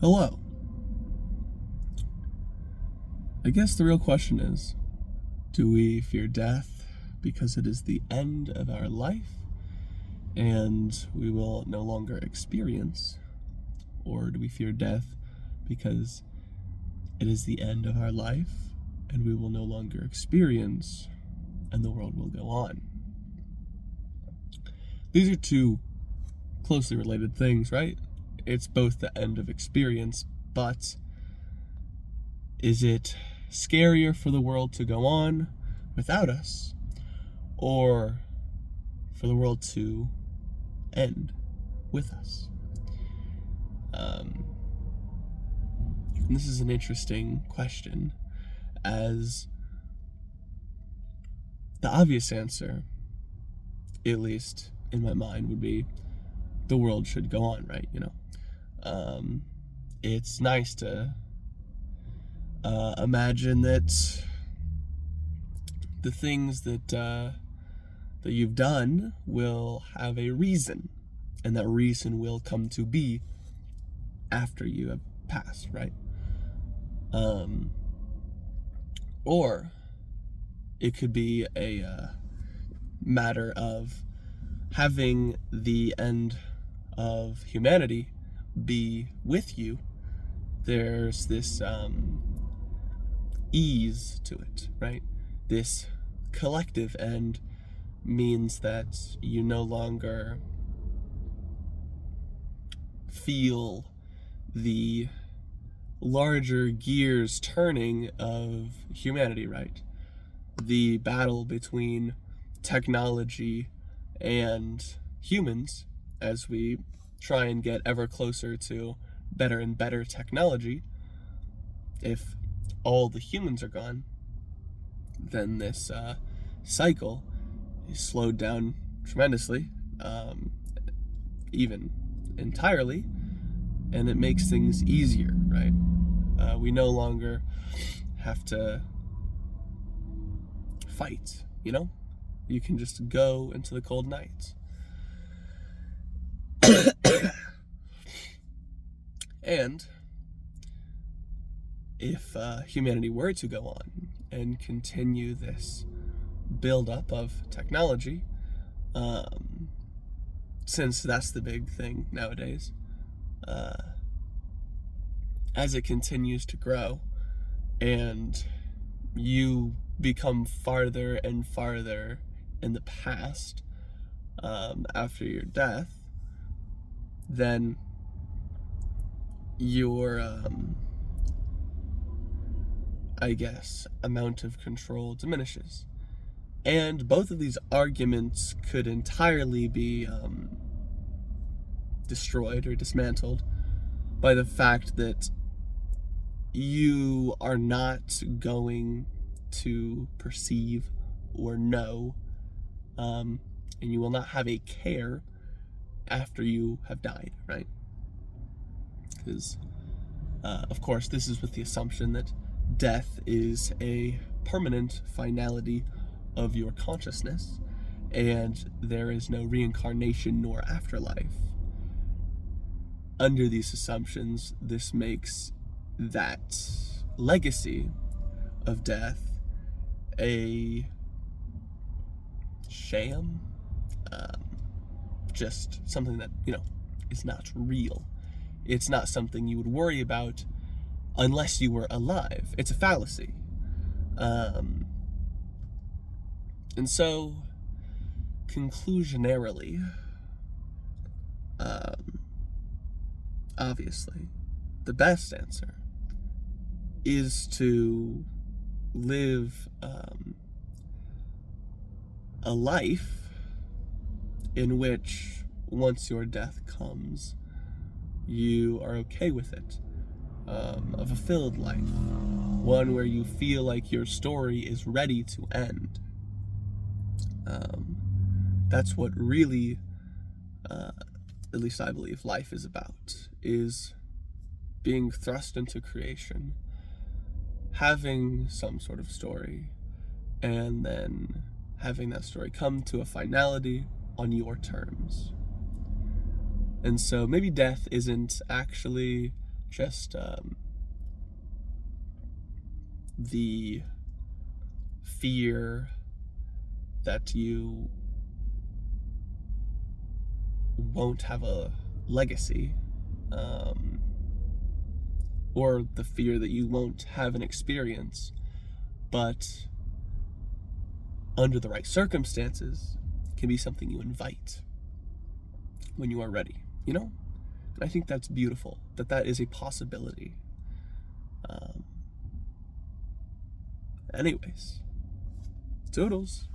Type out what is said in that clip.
Hello. I guess the real question is, do we fear death because it is the end of our life and we will no longer experience? Or do we fear death because it is the end of our life and we will no longer experience and the world will go on? These are two closely related things, right? It's both the end of experience, but is it scarier for the world to go on without us, or for the world to end with us? And this is an interesting question, as the obvious answer, at least in my mind, would be the world should go on, right? It's nice to imagine that the things that you've done will have a reason, and that reason will come to be after you have passed, right? Or it could be a matter of having the end of humanity be with you. There's this ease to it, right? This collective end means that you no longer feel the larger gears turning of humanity, right? The battle between technology and humans, as we try and get ever closer to better and better technology. If all the humans are gone, then this cycle is slowed down tremendously, even entirely, and it makes things easier, right? We no longer have to fight, You can just go into the cold nights. And if humanity were to go on and continue this build-up of technology, since that's the big thing nowadays, as it continues to grow and you become farther and farther in the past after your death, then your amount of control diminishes. And both of these arguments could entirely be destroyed or dismantled by the fact that you are not going to perceive or know, and you will not have a care after you have died, right? Because, of course, this is with the assumption that death is a permanent finality of your consciousness, and there is no reincarnation nor afterlife. Under these assumptions, this makes that legacy of death a sham, just something that, is not real. It's not something you would worry about unless you were alive. It's a fallacy. And so, conclusionarily, obviously, the best answer is to live a life in which, once your death comes, you are okay with it. A fulfilled life. One where you feel like your story is ready to end. That's what really, at least I believe, life is about, is being thrust into creation, having some sort of story, and then having that story come to a finality on your terms. And so maybe death isn't actually just the fear that you won't have a legacy, or the fear that you won't have an experience, but under the right circumstances can be something you invite when you are ready, you know? And I think that's beautiful, that is a possibility. Anyways, toodles.